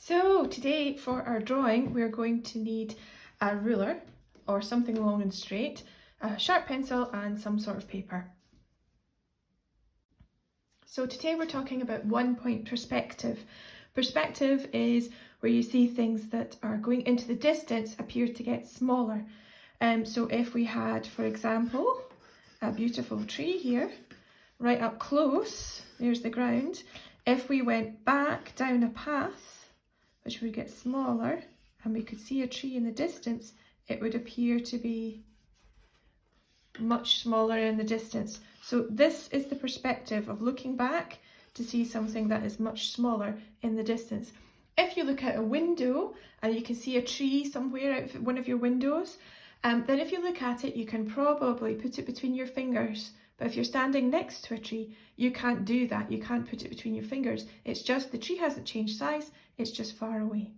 So today for our drawing we're going to need a ruler or something long and straight, a sharp pencil and some sort of paper. So today we're talking about 1 point perspective. Perspective is where you see things that are going into the distance appear to get smaller. So if we had, for example, a beautiful tree here, right up close, there's the ground. If we went back down a path, which would get smaller, and we could see a tree in the distance, it would appear to be much smaller in the distance. So this is the perspective of looking back to see something that is much smaller in the distance. If you look out a window and you can see a tree somewhere out of one of your windows, then if you look at it, you can probably put it between your fingers. But if you're standing next to a tree, you can't do that. You can't put it between your fingers. It's just the tree hasn't changed size, it's just far away.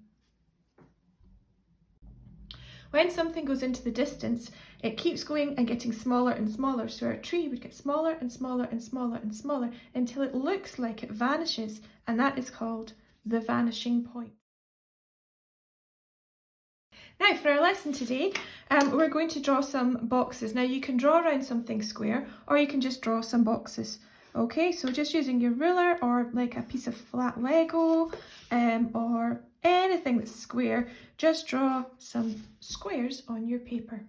When something goes into the distance, it keeps going and getting smaller and smaller. So our tree would get smaller and smaller and smaller and smaller until it looks like it vanishes, and that is called the vanishing point. Now for our lesson today, we're going to draw some boxes. Now you can draw around something square or you can just draw some boxes. Okay, so just using your ruler or like a piece of flat Lego or anything that's square, just draw some squares on your paper.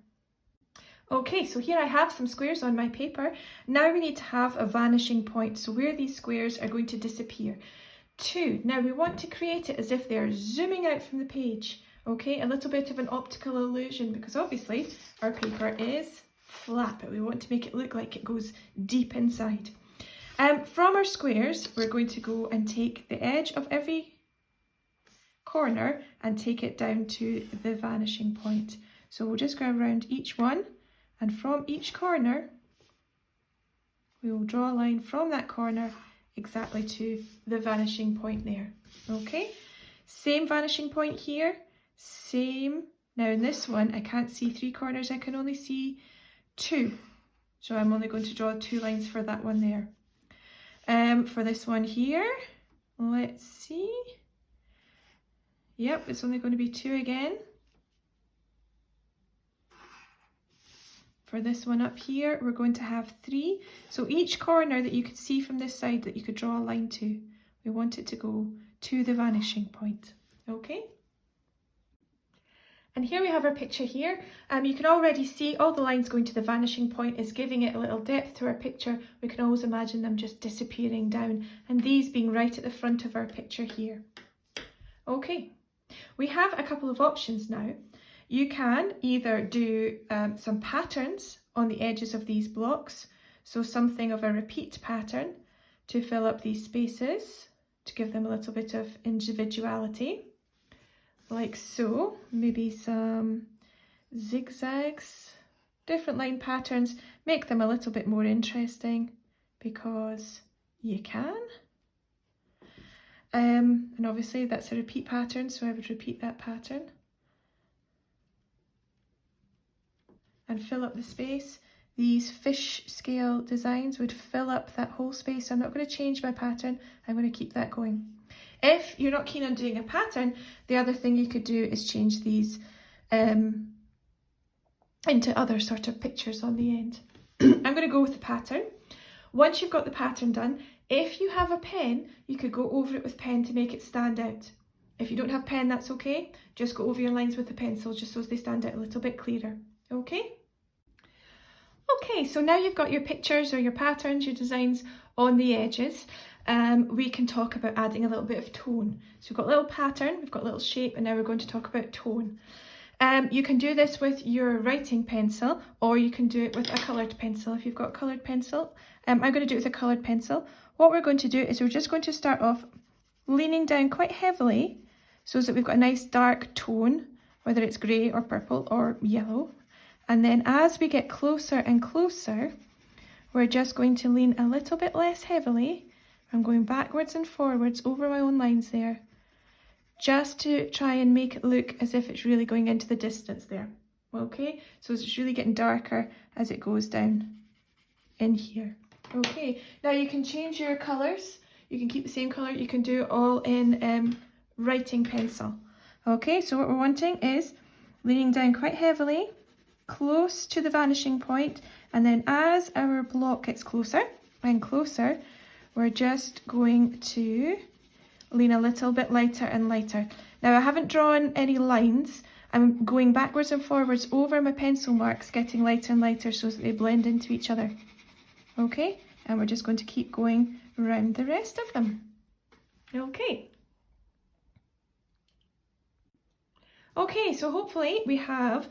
Okay, so here I have some squares on my paper. Now we need to have a vanishing point, so where these squares are going to disappear. 2. Now we want to create it as if they're zooming out from the page. Okay, a little bit of an optical illusion because obviously our paper is flat, but we want to make it look like it goes deep inside. From our squares, we're going to go and take the edge of every corner and take it down to the vanishing point. So we'll just go around each one, and from each corner, we will draw a line from that corner exactly to the vanishing point there. Okay, same vanishing point here. Same. Now in this one, I can't see 3 corners, I can only see 2. So I'm only going to draw 2 lines for that one there. For this one here, let's see. Yep, it's only going to be 2 again. For this one up here, we're going to have 3. So each corner that you could see from this side that you could draw a line to, we want it to go to the vanishing point. Okay? And here we have our picture here. You can already see all the lines going to the vanishing point is giving it a little depth to our picture. We can always imagine them just disappearing down, and these being right at the front of our picture here. Okay, we have a couple of options now. You can either do some patterns on the edges of these blocks, so something of a repeat pattern to fill up these spaces, to give them a little bit of individuality. Like so, maybe some zigzags, different line patterns, make them a little bit more interesting because you can. And obviously that's a repeat pattern, so I would repeat that pattern and fill up the space. These fish scale designs would fill up that whole space. I'm not going to change my pattern, I'm going to keep that going. If you're not keen on doing a pattern, the other thing you could do is change these into other sort of pictures on the end. I'm going to go with the pattern. Once you've got the pattern done, if you have a pen, you could go over it with pen to make it stand out. If you don't have pen, that's okay. Just go over your lines with the pencil, just so they stand out a little bit clearer. Okay? Okay, so now you've got your pictures or your patterns, your designs on the edges. We can talk about adding a little bit of tone. So we've got a little pattern, we've got a little shape, and now we're going to talk about tone. You can do this with your writing pencil, or you can do it with a coloured pencil. If you've got a coloured pencil, I'm going to do it with a coloured pencil. What we're going to do is we're just going to start off leaning down quite heavily so that we've got a nice dark tone, whether it's grey or purple or yellow. And then as we get closer and closer, we're just going to lean a little bit less heavily. I'm going backwards and forwards over my own lines there, just to try and make it look as if it's really going into the distance there. Okay, so it's really getting darker as it goes down in here. Okay, now you can change your colours. You can keep the same colour. You can do it all in writing pencil. Okay, so what we're wanting is leaning down quite heavily, close to the vanishing point, and then as our block gets closer and closer, we're just going to lean a little bit lighter and lighter. Now I haven't drawn any lines. I'm going backwards and forwards over my pencil marks, getting lighter and lighter so that they blend into each other. Okay, and we're just going to keep going around the rest of them. Okay. Okay, so hopefully we have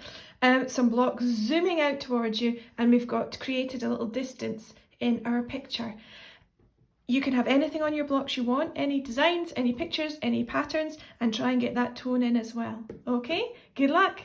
some blocks zooming out towards you, and we've got created a little distance in our picture. You can have anything on your blocks you want, any designs, any pictures, any patterns, and try and get that tone in as well. Okay, good luck.